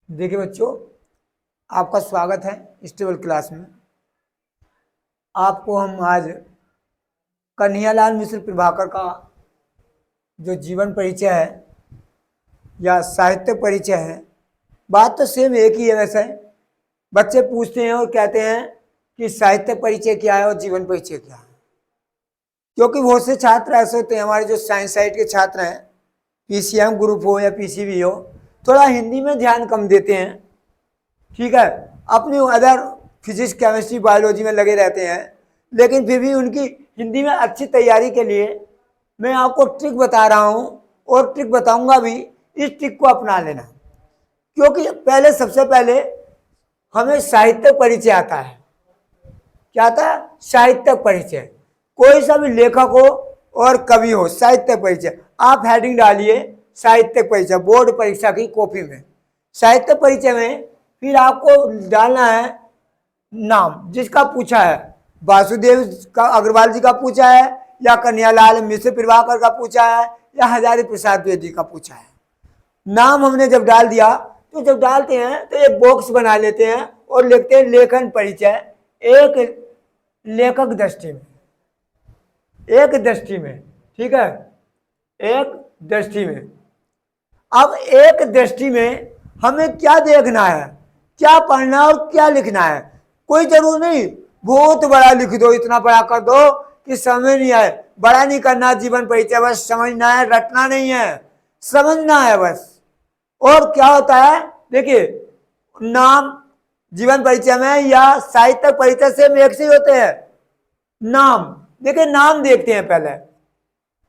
देखिए बच्चों, आपका स्वागत है स्टेबल क्लास में। आपको हम आज कन्हैयालाल मिश्र प्रभाकर का जो जीवन परिचय है या साहित्य परिचय है, बात तो सेम एक ही है। वैसे बच्चे पूछते हैं और कहते हैं कि साहित्य परिचय क्या है और जीवन परिचय क्या है, क्योंकि बहुत से छात्र ऐसे होते हैं हमारे जो साइंस साइड के छात्र हैं, पीसीएम ग्रुप हो या पीसीबी हो, थोड़ा हिंदी में ध्यान कम देते हैं। ठीक है, अपनी अदर फिजिक्स केमिस्ट्री बायोलॉजी में लगे रहते हैं, लेकिन फिर भी उनकी हिंदी में अच्छी तैयारी के लिए मैं आपको ट्रिक बता रहा हूं और ट्रिक बताऊंगा भी। इस ट्रिक को अपना लेना, क्योंकि सबसे पहले हमें साहित्य परिचय आता है। क्या आता है? साहित्य परिचय। कोई सा भी लेखक हो और कवि हो, साहित्य परिचय आप हेडिंग डालिए, साहित्य परिचय बोर्ड परीक्षा की कॉपी में। साहित्य परिचय में फिर आपको डालना है नाम, जिसका पूछा है, वासुदेव का अग्रवाल जी का पूछा है या कन्हैयालाल मिश्र प्रभाकर का पूछा है या हजारी प्रसाद द्विवेदी का पूछा है। नाम हमने जब डाल दिया तो जब डालते हैं तो एक बॉक्स बना लेते हैं और लिखते हैं लेखन परिचय, एक लेखक दृष्टि में, एक दृष्टि में। ठीक है, एक दृष्टि में। अब एक दृष्टि में हमें क्या देखना है, क्या पढ़ना और क्या लिखना है। कोई जरूर नहीं बहुत बड़ा लिख दो, इतना बड़ा कर दो कि समझ नहीं आए। बड़ा नहीं करना जीवन परिचय, बस समझना है, रटना नहीं है, समझना है बस। और क्या होता है, देखिए नाम जीवन परिचय में या साहित्य परिचय से एक से होते हैं। नाम, देखिए नाम देखते हैं पहले।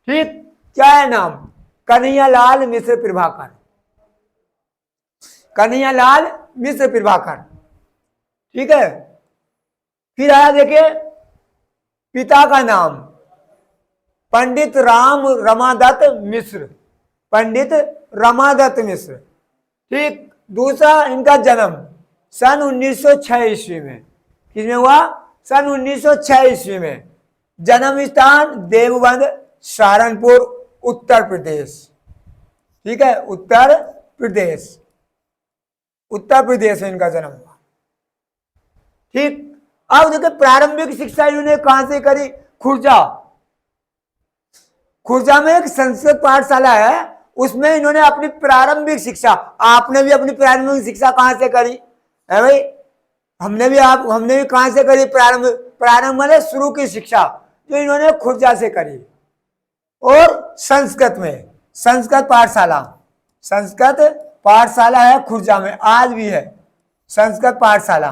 ठीक, क्या है नाम? कन्हैयालाल मिश्र प्रभाकर, कन्हैयालाल मिश्र प्रभाकर। ठीक है, फिर आया देखिए पिता का नाम, पंडित राम रमादत्त मिश्र, पंडित रमादत्त मिश्र। ठीक, दूसरा इनका जन्म सन 1906 ईस्वी में। किसमें हुआ? सन 1906 ईस्वी में। जन्म स्थान देवबंद, सहारनपुर, उत्तर प्रदेश। ठीक है, उत्तर प्रदेश, उत्तर प्रदेश में इनका जन्म हुआ। ठीक, अब देखिए प्रारंभिक शिक्षा इन्होंने कहां से करी? खुर्जा। खुर्जा में एक संस्कृत पाठशाला है, उसमें इन्होंने अपनी प्रारंभिक शिक्षा, आपने भी अपनी प्रारंभिक शिक्षा कहां से करी है भाई? हमने भी कहां से करी? प्रारंभ में शुरू की शिक्षा जो इन्होंने खुर्जा से करी। और संस्कृत में, संस्कृत पाठशाला, संस्कृत पाठशाला है खुर्जा में, आज भी है संस्कृत पाठशाला,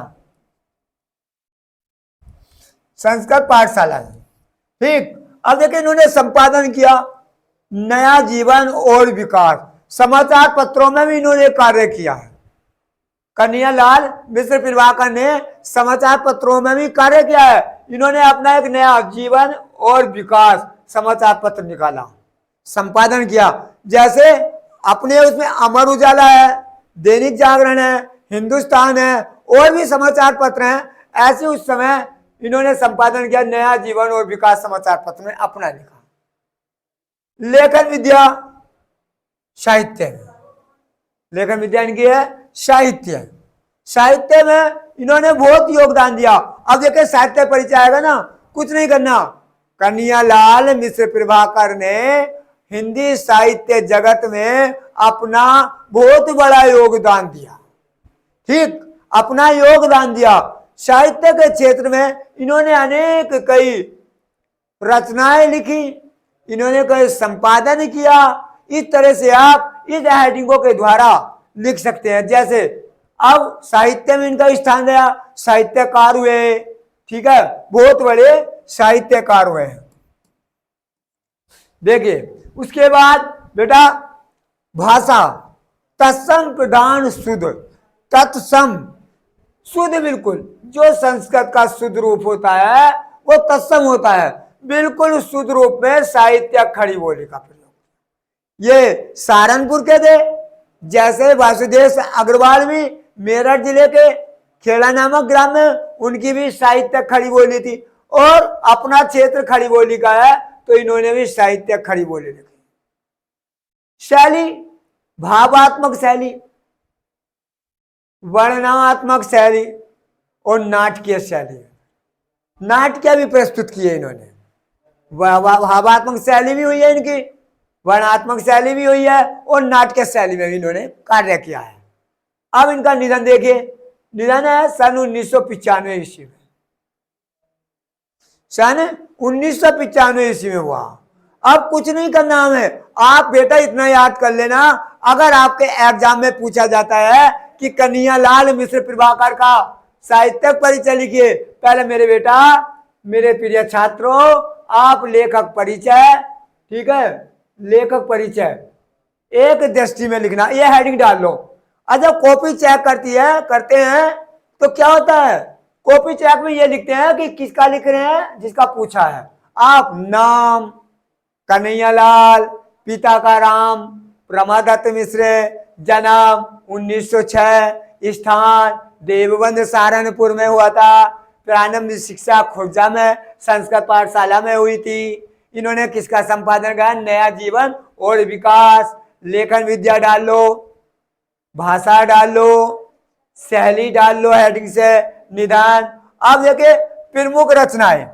संस्कृत पाठशाला। ठीक, अब देखिए इन्होंने संपादन किया नया जीवन और विकास, समाचार पत्रों में भी इन्होंने कार्य किया है। कन्हैयालाल मिश्र प्रभाकर ने समाचार पत्रों में भी कार्य किया है। इन्होंने अपना एक नया जीवन और विकास समाचार पत्र निकाला, संपादन किया। जैसे अपने उसमें अमर उजाला है, दैनिक जागरण है, हिंदुस्तान है, और भी समाचार पत्र हैं। ऐसे उस समय इन्होंने संपादन किया नया जीवन और विकास समाचार पत्र में अपना लिखा। लेखन विद्या साहित्य, लेखन विद्या इनकी है साहित्य। साहित्य में इन्होंने बहुत योगदान दिया। अब देखिए साहित्य परिचय आएगा ना, कुछ नहीं करना, कन्हैयालाल मिश्र प्रभाकर ने हिंदी साहित्य जगत में अपना बहुत बड़ा योगदान दिया। ठीक, अपना योगदान दिया। साहित्य के क्षेत्र में इन्होंने अनेक कई रचनाएं लिखी, इन्होंने कई संपादन किया। इस तरह से आप इस हेडिंगों के द्वारा लिख सकते हैं। जैसे अब साहित्य में इनका स्थान रहा, साहित्यकार हुए। ठीक है, बहुत बड़े साहित्यकार हुए हैं। देखिए उसके बाद बेटा भाषा, तत्सम प्रधान शुद्ध, तत्सम शुद्ध, बिल्कुल जो संस्कृत का शुद्ध रूप होता है वो तत्सम होता है। बिल्कुल शुद्ध रूप में साहित्य खड़ी बोली का प्रयोग। ये सहारनपुर के थे, जैसे वासुदेव अग्रवाल भी मेरठ जिले के खेड़ा नामक ग्राम में, उनकी भी साहित्य खड़ी बोली थी। और अपना क्षेत्र खड़ी बोली का है तो इन्होंने भी साहित्य खड़ी बोली लिखी। शैली भावात्मक शैली, वर्णनात्मक शैली और नाटकीय शैली। नाटकीय भी प्रस्तुत किए इन्होंने, भावात्मक शैली भी हुई है इनकी, वर्णात्मक शैली भी हुई है और नाटकीय शैली में भी इन्होंने कार्य किया है। अब इनका निधन देखिए, निधन है सन 1995 ईस्वी में, सन 1995 ईस्वी में हुआ। अब कुछ नहीं करना हमें, आप बेटा इतना याद कर लेना, अगर आपके एग्जाम में पूछा जाता है कि कन्हैयालाल मिश्र प्रभाकर का साहित्यिक परिचय लिखिए, पहले मेरे बेटा, मेरे प्रिय छात्रों, आप लेखक परिचय, ठीक है, लेखक परिचय एक दृष्टि में लिखना, ये हेडिंग डाल लो। और जब कॉपी चेक करते हैं तो क्या होता है, कॉपी चेक में ये लिखते हैं कि किसका लिख रहे हैं, जिसका पूछा है। आप नाम कन्हैयालाल, पिता का राम प्रमादत्त मिश्र, जन्म 1906, स्थान देवबंद सहारनपुर में हुआ था, प्रारंभिक शिक्षा खुर्जा में संस्कृत पाठशाला में हुई थी। इन्होंने किसका संपादन किया, नया जीवन और विकास। लेखन विद्या डाल लो, भाषा डाल लो, शैली डाल लो हेडिंग से, निदान। अब देखिए प्रमुख रचनाएं,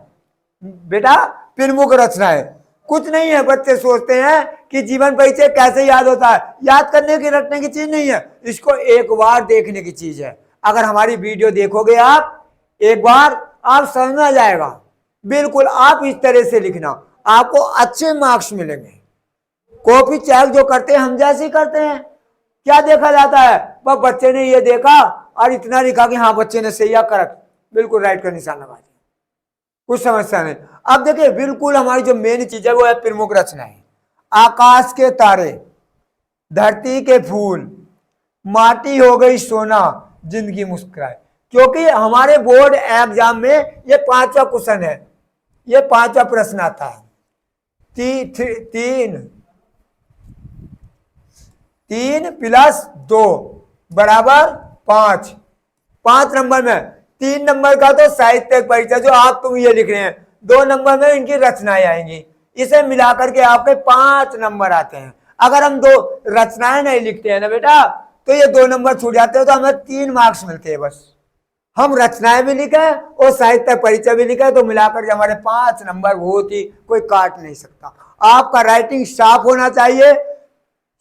बेटा प्रमुख रचनाएं कुछ नहीं है। बच्चे सोचते हैं कि जीवन परिचय कैसे याद होता है, याद करने की रटने की चीज नहीं है, इसको एक बार देखने की चीज है। अगर हमारी वीडियो देखोगे आप एक बार, आप समझ में आ जाएगा। बिल्कुल आप इस तरह से लिखना, आपको अच्छे मार्क्स मिलेंगे। कॉपी चेक जो करते हैं हम जैसे ही करते हैं, क्या देखा जाता है, वह बच्चे ने ये देखा और इतना लिखा कि हाँ बच्चे ने सही या करेक्ट, बिल्कुल राइट का निशान लगा दिया, कुछ समस्या नहीं। अब देखिए बिल्कुल हमारी जो मेन चीज है वो है प्रमुख रचनाएं। आकाश के तारे, धरती के फूल, माटी हो गई सोना, जिंदगी मुस्कुराए। क्योंकि हमारे बोर्ड एग्जाम में ये 5वां क्वेश्चन है, ये 5वां प्रश्न आता है। तीन प्लस 2 बराबर 5, 5 नंबर में। 3 नंबर का तो साहित्यिक परिचय जो आप तुम ये लिख रहे हैं, 2 नंबर में इनकी रचनाएं आएंगी, इसे मिलाकर के आपके 5 नंबर आते हैं। अगर हम 2 रचनाएं नहीं लिखते हैं ना बेटा, तो ये 2 नंबर छूट जाते हैं, तो हमें 3 मार्क्स मिलते हैं बस। हम रचनाएं भी लिखे और साहित्य परिचय भी लिखे, तो मिलाकर हमारे 5 नंबर बहुत ही, कोई काट नहीं सकता। आपका राइटिंग साफ होना चाहिए,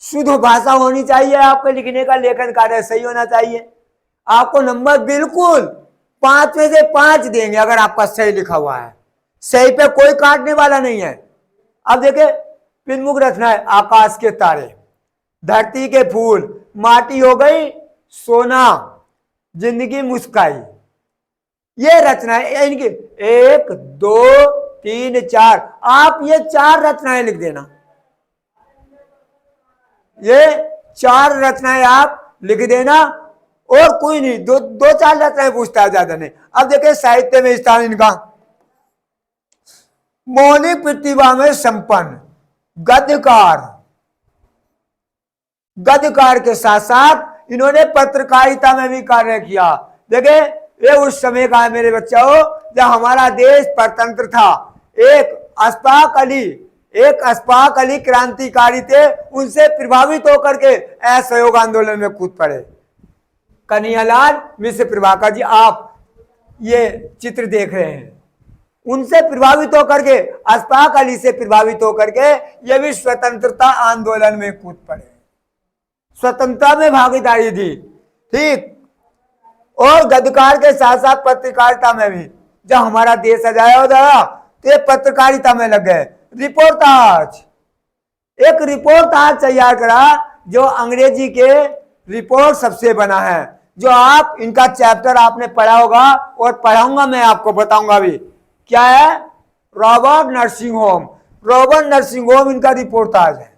शुद्ध भाषा होनी चाहिए, आपके लिखने का लेखन कार्य सही होना चाहिए। आपको नंबर बिल्कुल 5 में से 5 देंगे अगर आपका सही लिखा हुआ है, सही पे कोई काटने वाला नहीं है। अब देखिए प्रमुख रचना है, आकाश के तारे, धरती के फूल, माटी हो गई सोना, जिंदगी मुस्काई। ये रचनाएं इनकी 1 2 3 4, आप ये 4 रचनाएं लिख देना, ये 4 रचनाएं आप लिख देना, और कोई नहीं, 2-4 रचनाएं पूछता है, ज्यादा नहीं। अब देखिए साहित्य में स्थान इनका, मौलिक प्रतिभा में संपन्न, गद्यकार, गद्यकार के साथ साथ इन्होंने पत्रकारिता में भी कार्य किया। देखिए ये उस समय का है मेरे बच्चों, जब हमारा देश परतंत्र था। एक अशफाक अली क्रांतिकारी थे, उनसे प्रभावित होकर के असहयोग आंदोलन में कूद पड़े। कन्हैयालाल मिश्र प्रभाकर जी, आप ये चित्र देख रहे हैं, उनसे प्रभावित होकर के, अशफाक अली से प्रभावित होकर के ये भी स्वतंत्रता आंदोलन में कूद पड़े, स्वतंत्रता में भागीदारी दी, ठीक। और गद्यकार के साथ साथ पत्रकारिता में भी, जब हमारा देश आजाद होता तो ये पत्रकारिता में लग गए। रिपोर्टाज, एक रिपोर्टाज तैयार करा जो अंग्रेजी के रिपोर्ट सबसे बना है, जो आप इनका चैप्टर आपने पढ़ा होगा और पढ़ाऊंगा मैं आपको, बताऊंगा भी क्या है। Robert nursing home, Robert nursing home इनका रिपोर्टाज है,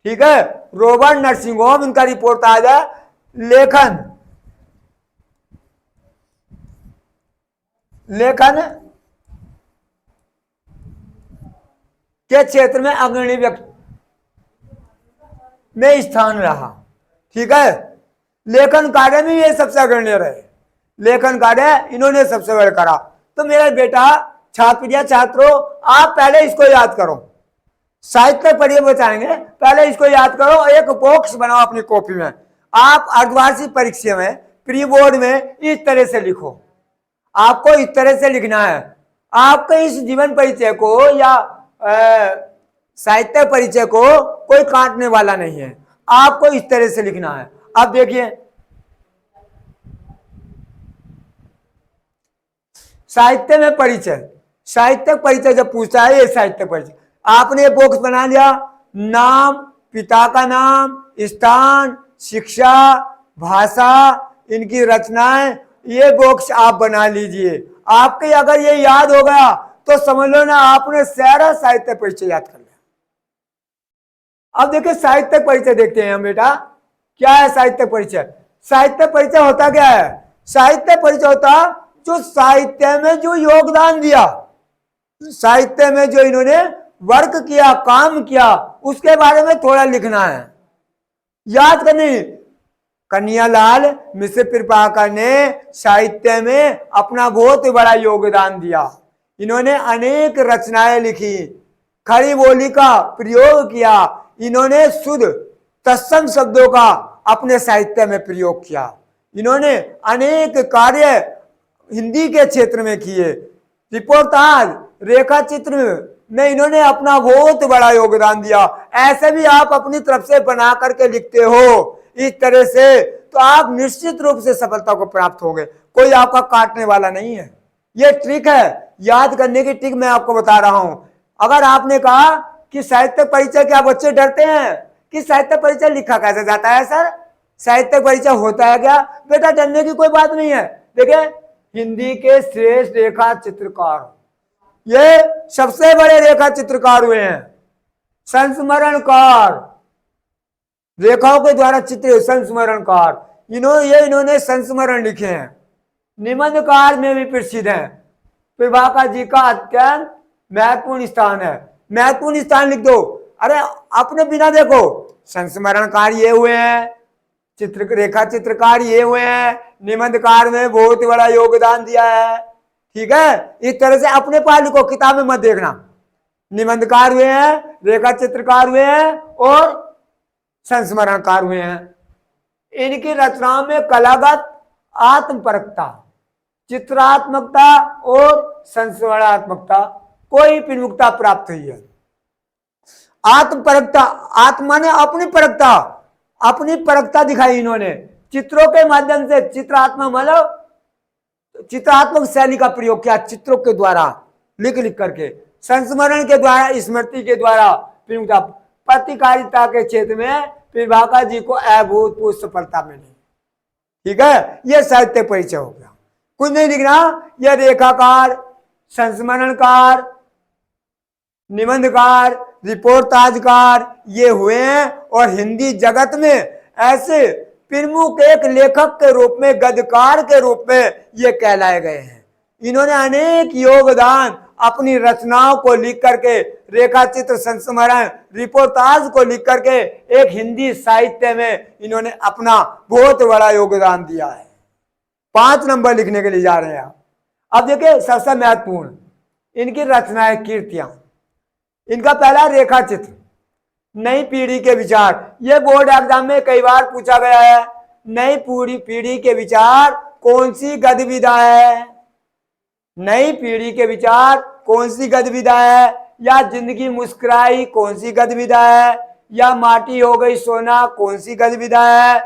ठीक है। रॉबर्ट नर्सिंग होम इनका रिपोर्टाज है। लेखन के क्षेत्र में अग्रणी व्यक्ति में स्थान रहा, ठीक है। लेखन कार्य में ये सबसे अग्रणी रहे, लेखन कार्य इन्होंने सबसे बड़ा करा। तो मेरा बेटा छात्रों, आप पहले इसको याद करो, साहित्य पढ़िए बचाएंगे, पहले इसको याद करो, एक बॉक्स बनाओ अपनी कॉपी में। आप अर्धवार्षिक परीक्षा में प्री बोर्ड में इस तरह से लिखो, आपको इस तरह से लिखना है। आपको इस जीवन परिचय को या साहित्य परिचय को कोई काटने वाला नहीं है, आपको इस तरह से लिखना है। अब देखिए साहित्य में परिचय, साहित्य परिचय जब पूछता है ये साहित्य परिचय, आपने बॉक्स बना लिया, नाम, पिता का नाम, स्थान, शिक्षा, भाषा, इनकी रचनाएं, ये बॉक्स आप बना लीजिए। आपके अगर ये याद हो गया तो समझ लो ना आपने सारा साहित्य परिचय याद कर लिया। अब देखिए साहित्य परिचय देखते हैं हम बेटा, क्या है साहित्य परिचय। साहित्य परिचय होता क्या है? साहित्य परिचय होता जो साहित्य में जो योगदान दिया, साहित्य में जो इन्होंने वर्क किया, काम किया, उसके बारे में थोड़ा लिखना है, याद करनी। कन्हैयालाल मिश्र प्रभाकर ने साहित्य में अपना बहुत बड़ा योगदान दिया। इन्होंने अनेक रचनाएं लिखी, खड़ी बोली का प्रयोग किया, इन्होंने शुद्ध तत्सम शब्दों का अपने साहित्य में प्रयोग किया। इन्होंने अनेक कार्य हिंदी के क्षेत्र में किए, रिपोर्टाज, रेखा चित्र में इन्होंने अपना बहुत बड़ा योगदान दिया। ऐसे भी आप अपनी तरफ से बना करके लिखते हो इस तरह से, तो आप निश्चित रूप से सफलता को प्राप्त होंगे, कोई आपका काटने वाला नहीं है। ये ट्रिक है, याद करने की ट्रिक मैं आपको बता रहा हूं। अगर आपने कहा कि साहित्य परिचय, क्या बच्चे डरते हैं कि साहित्य परिचय लिखा कैसे जाता है सर, साहित्य परिचय होता है क्या? बेटा डरने की कोई बात नहीं है। देखिए हिंदी के श्रेष्ठ रेखा चित्रकार, ये सबसे बड़े रेखा चित्रकार हुए हैं, संस्मरणकार, रेखाओं के द्वारा चित्र संस्मरणकार, इन्होंने संस्मरण लिखे हैं, निबंधकार में भी प्रसिद्ध हैं। प्रभाकर जी का अत्यंत महत्वपूर्ण स्थान है, महत्वपूर्ण स्थान लिख दो। अरे अपने बिना देखो, संस्मरणकार ये हुए हैं, रेखा चित्रकार ये हुए हैं, निबंधकार में बहुत बड़ा योगदान दिया है। ठीक है, इस तरह से अपने पास लिखो, किताब में मत देखना। निबंधकार हुए हैं, रेखा चित्रकार हुए हैं और संस्मरणकार हुए हैं। इनकी रचनाओं में कलागत आत्मपरकता, चित्रात्मकता और संस्मरणात्मकता, कोई प्रमुखता प्राप्त हुई है। आत्मपरकता, आत्मा ने अपनी परकता दिखाई इन्होंने चित्रों के माध्यम से। चित्रात्मक मतलब चित्रात्मक शैली का प्रयोग किया, चित्रों के द्वारा लिख करके, संस्मरण के द्वारा, स्मृति के द्वारा प्रमुखता। पत्रकारिता के क्षेत्र में प्रभाकर जी को अभूतपूर्व सफलता मिली। ठीक है, यह साहित्य परिचय हो गया। कुछ नहीं लिखना, यह रेखाकार, संस्मरणकार, निबंधकार, रिपोर्टाजकार ये हुए हैं और हिंदी जगत में ऐसे प्रमुख एक लेखक के रूप में, गद्यकार के रूप में ये कहलाए गए हैं। इन्होंने अनेक योगदान अपनी रचनाओं को लिख करके, रेखा चित्र, संस्मरण, रिपोर्टाज को लिख करके एक हिंदी साहित्य में इन्होंने अपना बहुत बड़ा योगदान दिया है। 5 नंबर लिखने के लिए जा रहे हैं। अब देखिए सबसे महत्वपूर्ण इनकी रचनाएं, कृतियां। इनका पहला रेखा चित्र, नई पीढ़ी के विचार। यह बोर्ड एग्जाम में कई बार पूछा गया है। नई पीढ़ी के विचार कौन सी गतिविधा है? नई पीढ़ी के विचार कौन सी गतिविधा है? या जिंदगी मुस्कुराई कौन सी गतिविधा है? या माटी हो गई सोना कौन सी गतिविधा है?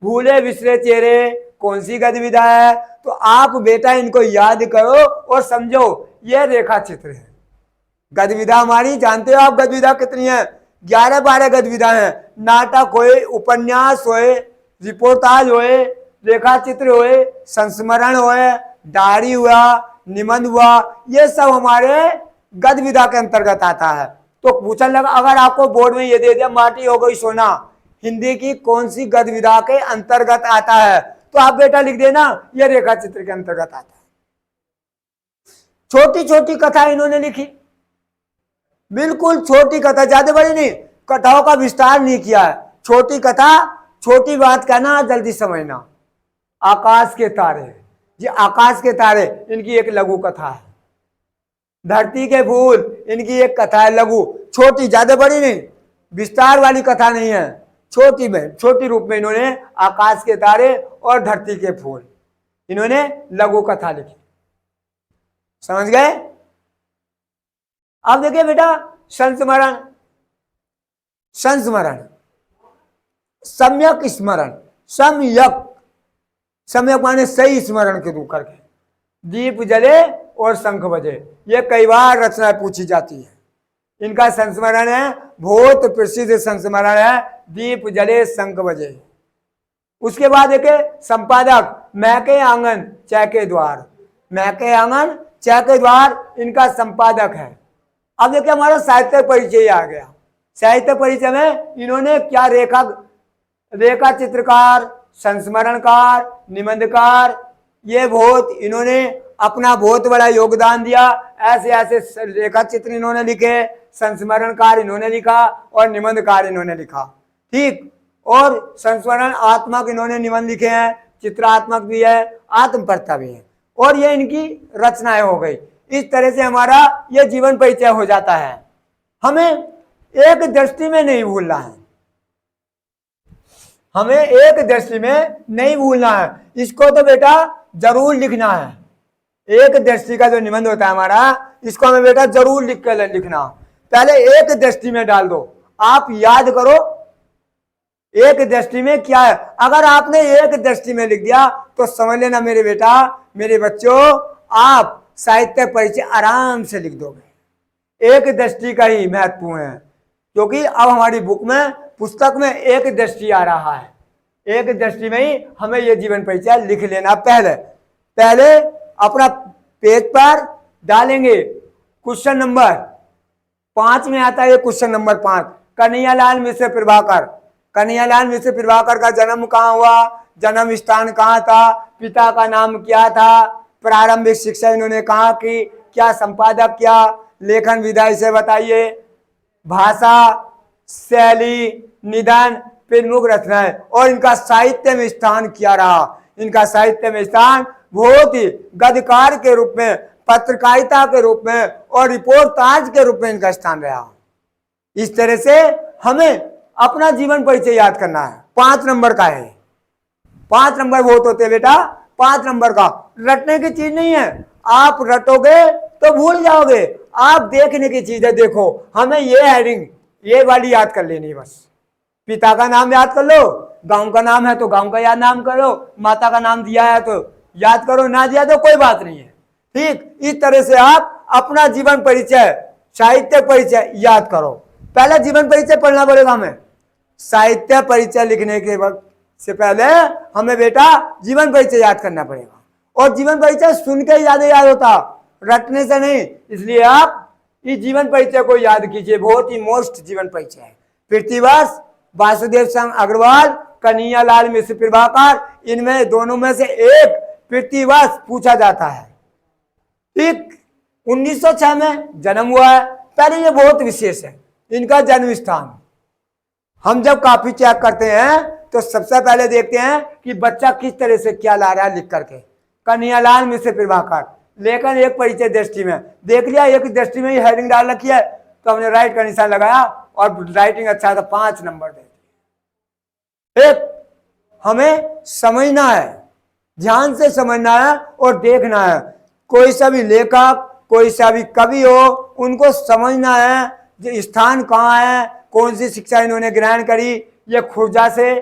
भूले बिसरे चेहरे कौन सी गतिविधा है? तो आप बेटा इनको याद करो और समझो, यह रेखा चित्र है। गतिविधा हमारी जानते हो आप गतिविधा कितनी है? 11-12 गतिविधा है। नाटक होए, उपन्यास होए, रिपोर्टाज होए, रेखा चित्र होए, संस्मरण होए, डायरी हुआ, निबंध हुआ, ये सब हमारे गतिविधा के अंतर्गत आता है। तो पूछने लगा, अगर आपको बोर्ड में ये दे दिया माटी हो गई सोना हिंदी की कौन सी गतिविधा के अंतर्गत आता है, तो आप बेटा लिख देना ये रेखा चित्र के अंतर्गत आता है। छोटी छोटी कथा इन्होंने लिखी, बिल्कुल छोटी कथा, ज्यादा बड़ी नहीं, कथाओं का विस्तार नहीं किया है। छोटी कथा, छोटी बात कहना, जल्दी समझना। आकाश के तारे, ये आकाश के तारे इनकी एक लघु कथा है। धरती के फूल इनकी एक कथा है लघु, छोटी, ज्यादा बड़ी नहीं, विस्तार वाली कथा नहीं है, छोटी में छोटी रूप में इन्होंने आकाश के तारे और धरती के फूल, इन्होंने लघु कथा लिखी। समझ गए? अब देखिए बेटा, संस्मरण, संस्मरण, सम्यक स्मरण, सम्यक माने सही स्मरण के रूप करके, दीप जले और शंख बजे, ये कई बार रचनाएं पूछी जाती है। इनका संस्मरण है, बहुत प्रसिद्ध संस्मरण है, दीप जले शंख बजे। उसके बाद देखे संपादक, महके आंगन चहके द्वार, महके आंगन चहके द्वार इनका संपादक है। अब देखिए हमारा साहित्य परिचय आ गया। साहित्य परिचय में इन्होंने क्या रेखा चित्रकार, संस्मरणकार, निबंधकार, ये बहुत इन्होंने अपना बहुत बड़ा योगदान दिया। ऐसे ऐसे रेखा चित्र इन्होंने लिखे, संस्मरणकार इन्होंने लिखा और निबंधकार इन्होंने लिखा। ठीक, और संस्मरण आत्मक इन्होंने निबंध लिखे हैं, चित्रात्मक भी है, आत्मकर्ता भी है, और ये इनकी रचनाएं हो गई। इस तरह से हमारा ये जीवन परिचय हो जाता है। हमें एक दृष्टि में नहीं भूलना है, हमें एक दृष्टि में नहीं भूलना है, इसको तो बेटा जरूर लिखना है। एक दृष्टि का जो निबंध होता है हमारा, इसको हमें बेटा जरूर लिख कर लिखना। पहले एक दृष्टि में डाल दो, आप याद करो एक दृष्टि में क्या है। अगर आपने एक दृष्टि में लिख दिया तो समझ लेना मेरे बेटा, मेरे बच्चों, आप साहित्य परिचय आराम से लिख दोगे। एक दृष्टि का ही महत्वपूर्ण है, क्योंकि अब हमारी बुक में, पुस्तक में एक दृष्टि आ रहा है। एक दृष्टि में ही हमें यह जीवन परिचय लिख लेना। पहले अपना पेज पर डालेंगे क्वेश्चन नंबर 5 में आता है ये क्वेश्चन नंबर 5, कन्हैयालाल मिश्र प्रभाकर। कन्हैयालाल मिश्र प्रभाकर का जन्म कहाँ हुआ, जन्म स्थान कहाँ था, पिता का नाम क्या था, प्रारंभिक शिक्षा इन्होंने कहाँ की, क्या संपादक किया, लेखन विधा इसे बताइए, भाषा, शैली, निदान, प्रमुख रचनाएं, और इनका साहित्य में स्थान क्या रहा। इनका साहित्य में स्थान बहुत ही गद्यकार के रूप में, पत्रकारिता के रूप में और रिपोर्टाज के रूप में इनका स्थान रहा। इस तरह से हमें अपना जीवन परिचय याद करना है। 5 नंबर का है, 5 नंबर बहुत होते हैं बेटा, 5 नंबर का रटने की चीज नहीं है। आप रटोगे तो भूल जाओगे, आप देखने की चीज है। देखो, हमें ये हेडिंग, ये वाली याद कर लेनी है बस। पिता का नाम याद कर लो, गांव का नाम है तो गांव का याद नाम करो, माता का नाम दिया है तो याद करो, ना दिया तो कोई बात नहीं है। ठीक, इस तरह से आप अपना जीवन परिचय, साहित्य परिचय याद करो। पहले जीवन परिचय पढ़ना पड़ेगा हमें। साहित्य परिचय लिखने के वक्त से पहले हमें बेटा जीवन परिचय याद करना पड़ेगा, और जीवन परिचय सुन के ज्यादा याद होता, रटने से नहीं। इसलिए आप इस जीवन परिचय को याद कीजिए, बहुत ही मोस्ट जीवन परिचय है। पृथ्वीवश, वासुदेव संघ अग्रवाल, कन्हैयालाल मिश्र प्रभाकर, इनमें दोनों में से एक पृथ्वीवश पूछा जाता है। ठीक, 1906 में जन्म हुआ है। पहले ये बहुत विशेष है इनका जन्म स्थान। हम जब कॉपी चेक करते हैं तो सबसे पहले देखते हैं कि बच्चा किस तरह से क्या ला रहा है लिख करके। कन्हैयालाल मिश्र प्रभाकर, लेकिन एक परिचय दृष्टि में देख लिया, एक दृष्टि में ही हेडिंग डाल रखी है तो हमने राइट का निशान लगाया और राइटिंग अच्छा था, 5 नंबर दे दिए। एक हमें समझना है, ध्यान से समझना है और देखना है। कोई सा भी लेखक, कोई सा भी कवि हो, उनको समझना है कि स्थान कहाँ है, कौन सी शिक्षा इन्होंने ग्रहण करी। ये खुर्जा से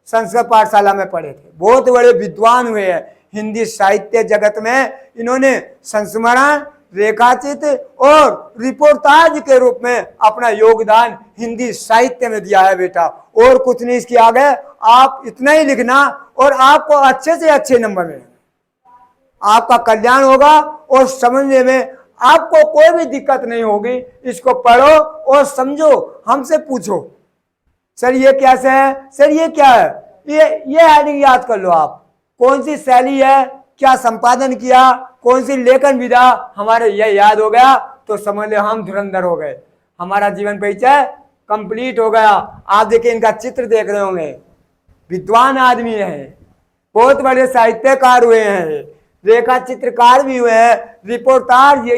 संस्कृत पाठशाला में पढ़े थे, बहुत बड़े विद्वान हुए हैं हिंदी साहित्य जगत में। इन्होंने संस्मरण, रेखाचित्र और रिपोर्टाज के रूप में अपना योगदान हिंदी साहित्य में दिया है बेटा, और कुछ नहीं इसके आगे। आप इतना ही लिखना और आपको अच्छे से अच्छे नंबर मिलेंगे, आपका कल्याण होगा और समझने में आपको कोई भी दिक्कत नहीं होगी। इसको पढ़ो और समझो, हमसे पूछो सर ये कैसे है, सर ये क्या है, ये हेडिंग याद कर लो आप, कौन सी शैली है, क्या संपादन किया, कौन सी लेखन विधा, हमारे ये याद हो गया तो समझ लो हम धुरंधर हो गए, हमारा जीवन परिचय कंप्लीट हो गया। आप देखिए इनका चित्र देख रहे होंगे, विद्वान आदमी है, बहुत बड़े साहित्यकार हुए हैं, रेखा चित्रकार भी हुए हैं, रिपोर्टाज ये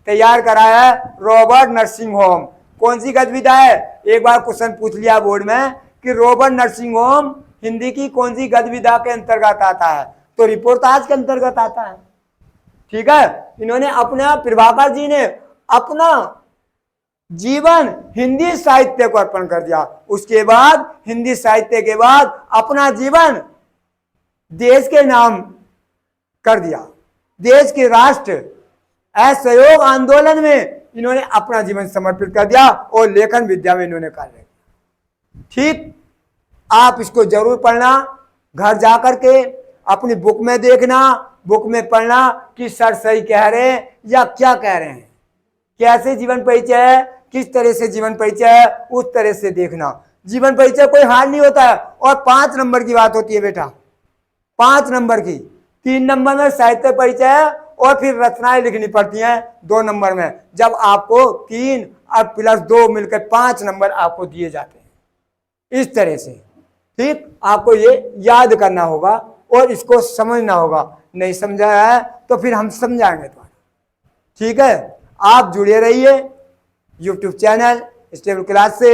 तैयार कराया है रॉबर्ट नर्सिंग होम। कौन सी गतिविधि है, एक बार क्वेश्चन पूछ लिया बोर्ड में कि रोबोट नर्सिंग होम हिंदी की कौन सी गतिविधा के अंतर्गत आता है, तो रिपोर्टाज के अंतर्गत आता है। ठीक है, इन्होंने अपना, प्रभाकर जी ने अपना जीवन हिंदी साहित्य को अर्पण कर दिया। उसके बाद हिंदी साहित्य के बाद अपना जीवन देश के नाम कर दिया। देश के राष्ट्र असहयोग आंदोलन में इन्होंने अपना जीवन समर्पित कर दिया और लेखन विद्या में इन्होंने कार्य किया। ठीक, आप इसको जरूर पढ़ना, घर जाकर के अपनी बुक में देखना, बुक में पढ़ना कि सर सही कह रहे हैं या क्या कह रहे हैं, कैसे जीवन परिचय है, किस तरह से जीवन परिचय है, उस तरह से देखना। जीवन परिचय कोई हार नहीं होता है। और 5 नंबर की बात होती है बेटा, 5 नंबर की। 3 नंबर में साहित्य परिचय है और फिर रचनाएं लिखनी पड़ती हैं 2 नंबर में। जब आपको 3 और प्लस 2 मिलकर 5 नंबर आपको दिए जाते हैं इस तरह से। ठीक, आपको ये याद करना होगा और इसको समझना होगा। नहीं समझा है तो फिर हम समझाएंगे तुम्हारा। ठीक है, आप जुड़े रहिए YouTube चैनल स्टेबल क्लास से।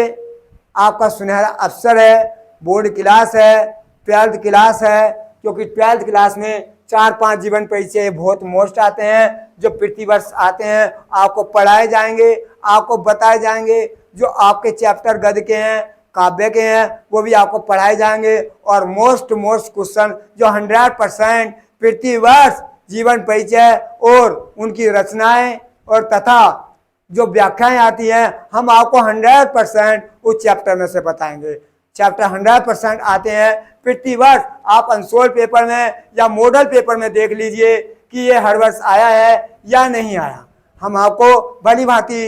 आपका सुनहरा अवसर है, बोर्ड क्लास है, 12th क्लास है, क्योंकि 12th क्लास में 4-5 जीवन परिचय बहुत मोस्ट आते हैं जो प्रतिवर्ष आते हैं। आपको पढ़ाए जाएंगे, आपको बताए जाएंगे। जो आपके चैप्टर गद्य के हैं, काव्य के हैं, वो भी आपको पढ़ाए जाएंगे। और मोस्ट क्वेश्चन जो 100% प्रतिवर्ष जीवन परिचय और उनकी रचनाएं और तथा जो व्याख्याएं आती हैं, हम आपको 100% उस चैप्टर में से बताएंगे। चैप्टर 100% आते हैं प्रतिवर्ष। आप आंसर पेपर में या मॉडल पेपर में देख लीजिए कि ये हर वर्ष आया है या नहीं आया। हम आपको भली भांति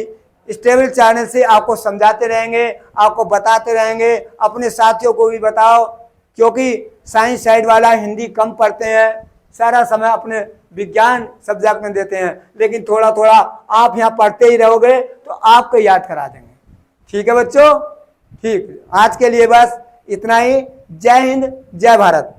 स्टेबल चैनल से आपको समझाते रहेंगे, आपको बताते रहेंगे। अपने साथियों को भी बताओ, क्योंकि साइंस साइड वाला हिंदी कम पढ़ते हैं, सारा समय अपने विज्ञान सब्जेक्ट में देते हैं। लेकिन थोड़ा थोड़ा आप यहाँ पढ़ते ही रहोगे तो आपको याद करा देंगे। ठीक है बच्चों, ठीक, आज के लिए बस इतना ही। जय हिंद, जय भारत।